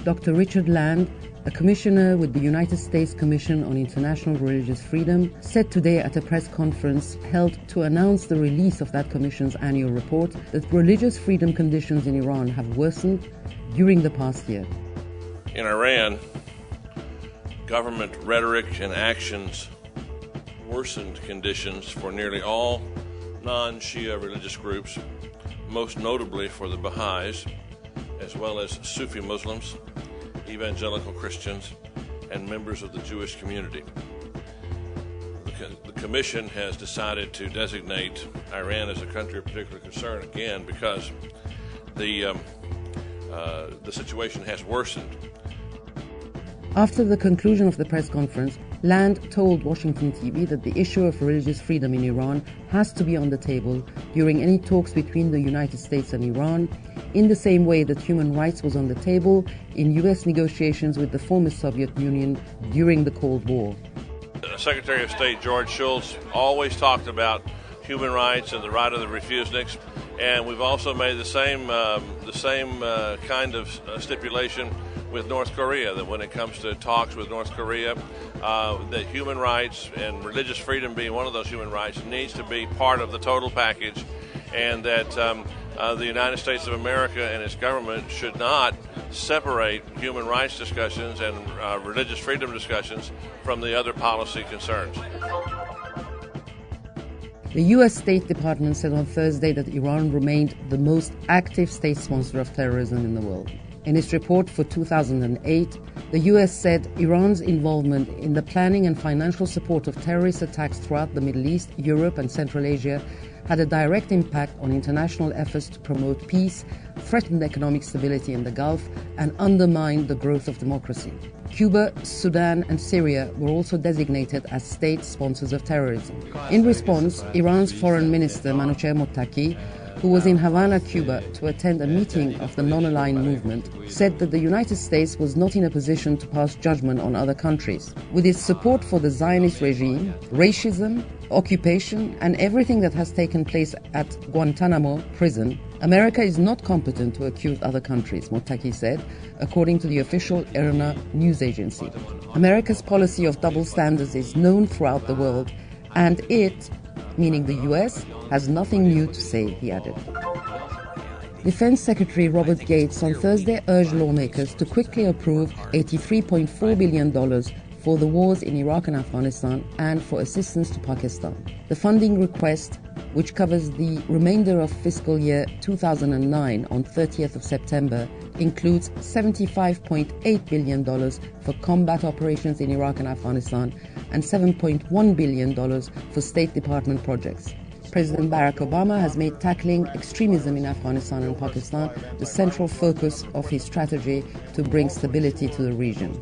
Dr. Richard Land, a commissioner with the United States Commission on International Religious Freedom, said today at a press conference held to announce the release of that commission's annual report that religious freedom conditions in Iran have worsened during the past year. In Iran, government rhetoric and actions worsened conditions for nearly all non-Shia religious groups, most notably for the Bahais, as well as Sufi Muslims, evangelical Christians, and members of the Jewish community. The Commission has decided to designate Iran as a country of particular concern again because the situation has worsened. After the conclusion of the press conference, Land told WashingtonTV that the issue of religious freedom in Iran has to be on the table during any talks between the United States and Iran, in the same way that human rights was on the table in US negotiations with the former Soviet Union during the Cold War. Secretary of State George Shultz always talked about human rights and the right of the refuseniks, and we've also made the same kind of stipulation with North Korea, that when it comes to talks with North Korea, that human rights and religious freedom being one of those human rights needs to be part of the total package, and that the United States of America and its government should not separate human rights discussions and religious freedom discussions from the other policy concerns. The U.S. State Department said on Thursday that Iran remained the most active state sponsor of terrorism in the world. In its report for 2008, the U.S. said Iran's involvement in the planning and financial support of terrorist attacks throughout the Middle East, Europe, and Central Asia had a direct impact on international efforts to promote peace, threaten economic stability in the Gulf, and undermine the growth of democracy. Cuba, Sudan, and Syria were also designated as state sponsors of terrorism. In response, Iran's Foreign Minister Manouchehr Mottaki, who was in Havana, Cuba, to attend a meeting of the non-aligned movement, said that the United States was not in a position to pass judgment on other countries. With its support for the Zionist regime, racism, occupation, and everything that has taken place at Guantanamo prison, America is not competent to accuse other countries, Mottaki said, according to the official IRNA news agency. America's policy of double standards is known throughout the world, and it, meaning the US, has nothing new to say, he added. Defense Secretary Robert Gates on Thursday urged lawmakers to quickly approve $83.4 billion for the wars in Iraq and Afghanistan and for assistance to Pakistan. The funding request, which covers the remainder of fiscal year 2009 on 30th of September, includes $75.8 billion for combat operations in Iraq and Afghanistan and $7.1 billion for State Department projects. President Barack Obama has made tackling extremism in Afghanistan and Pakistan the central focus of his strategy to bring stability to the region.